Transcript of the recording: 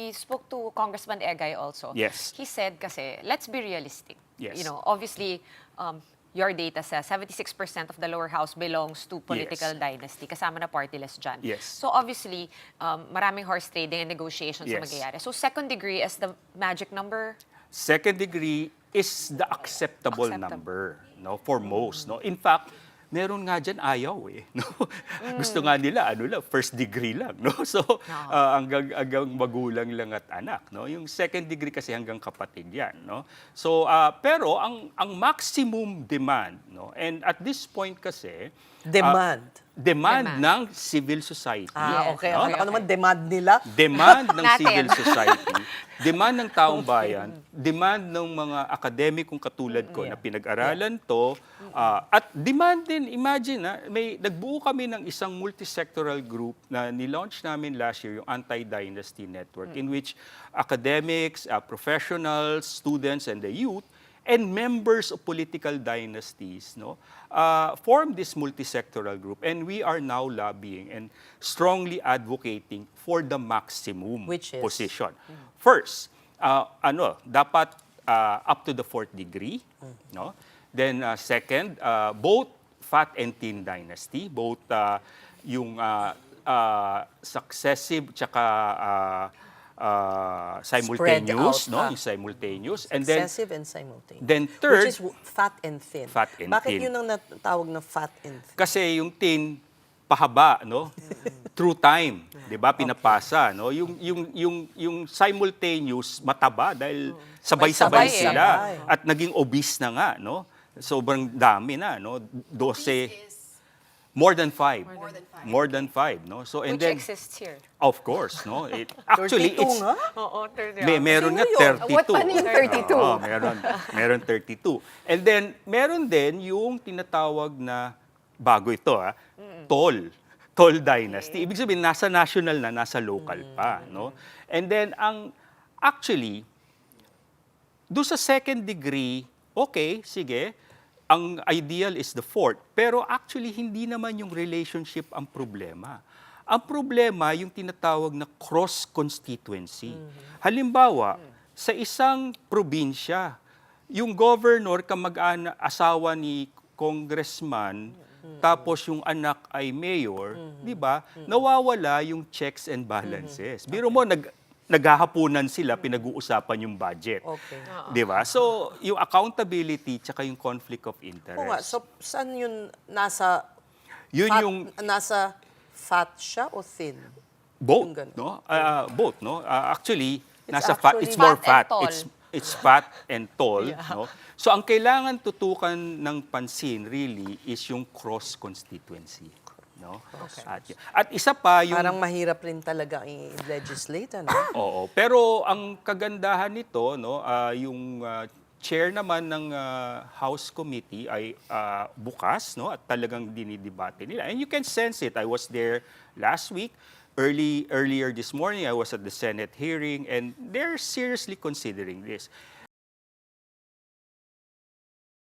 we spoke to Congressman Egay also. Yes. He said kasi, let's be realistic. Yes. You know, obviously, your data says 76% of the lower house belongs to political Yes. dynasty, kasama na partyless dyan. Yes. So obviously, maraming horse trading and negotiations na Yes. magyayari. So second degree is the magic number? Second degree is the acceptable number, no, for most, no. In fact, meron nga dyan ayaw no. Gusto nga nila first degree lang, no. So hanggang magulang lang at anak, no. Yung second degree kasi hanggang kapatid yan, no. So pero ang maximum demand, no, and at this point kasi demand ng civil society. Okay. no? Akala ko naman demand nila. Demand ng Natin. civil society, demand ng taong bayan, demand ng mga akademikong katulad ko na pinag-aralan to, at demand din, imagine, nagbuo kami ng isang multisectoral group na nilaunch namin last year, yung Anti-Dynasty Network, in which academics, professionals, students, and the youth, and members of political dynasties, no, form this multisectoral group, and we are now lobbying and strongly advocating for the maximum Which is? position. First, dapat up to the fourth degree, no. Then second, both fat and thin dynasty, both yung successive tsaka simultaneous, Spread out, no, yung simultaneous, and then Excessive and simultaneous. then third, Which is fat and thin. Fat and Bakit thin. yun ang natawag na fat and thin? kasi yung thin pahaba, no, through time, 'di ba, pinapasa, no, yung simultaneous mataba dahil sabay-sabay Sabay, sila sabay. at naging obese na nga, no, sobrang dami na, no, 12, more than 5, more than 5, no, so and Which then exists here. of course, no, actually 32 it's nga? Oo, meron nga Sino yun? 32. What pa yung 32? Oo, meron 32. And then, meron din yung tinatawag na, bago ito tall dynasty. Ibig sabihin, nasa national na, nasa local pa. No? And then, actually, doon sa second degree, okay, sige, ang ideal is the fourth. Pero actually, hindi naman yung relationship ang problema. Ang problema, yung tinatawag na cross-constituency. Halimbawa, sa isang probinsya, yung governor, asawa ni congressman, tapos yung anak ay mayor, di ba? Nawawala yung checks and balances. Biro mo, naghahapunan sila, pinag-uusapan yung budget. Okay. Di ba? So, yung accountability tsaka yung conflict of interest. Oo nga, so saan yun nasa Yun fat, yung nasa fat siya o thin? both, Yung ganun. no? Both, no? Actually, It's nasa fat, actually it's more fat and fat. tall. It's fat and tall, no? So ang kailangan tutukan ng pansin really is yung cross constituency, no? At isa pa yung Parang mahirap rin talaga i-legislate, ano? Oo, pero ang kagandahan nito, no, yung chair naman ng House Committee ay bukas, no, at talagang dinidebate nila. And you can sense it. I was there last week. Earlier this morning, I was at the Senate hearing, and they're seriously considering this.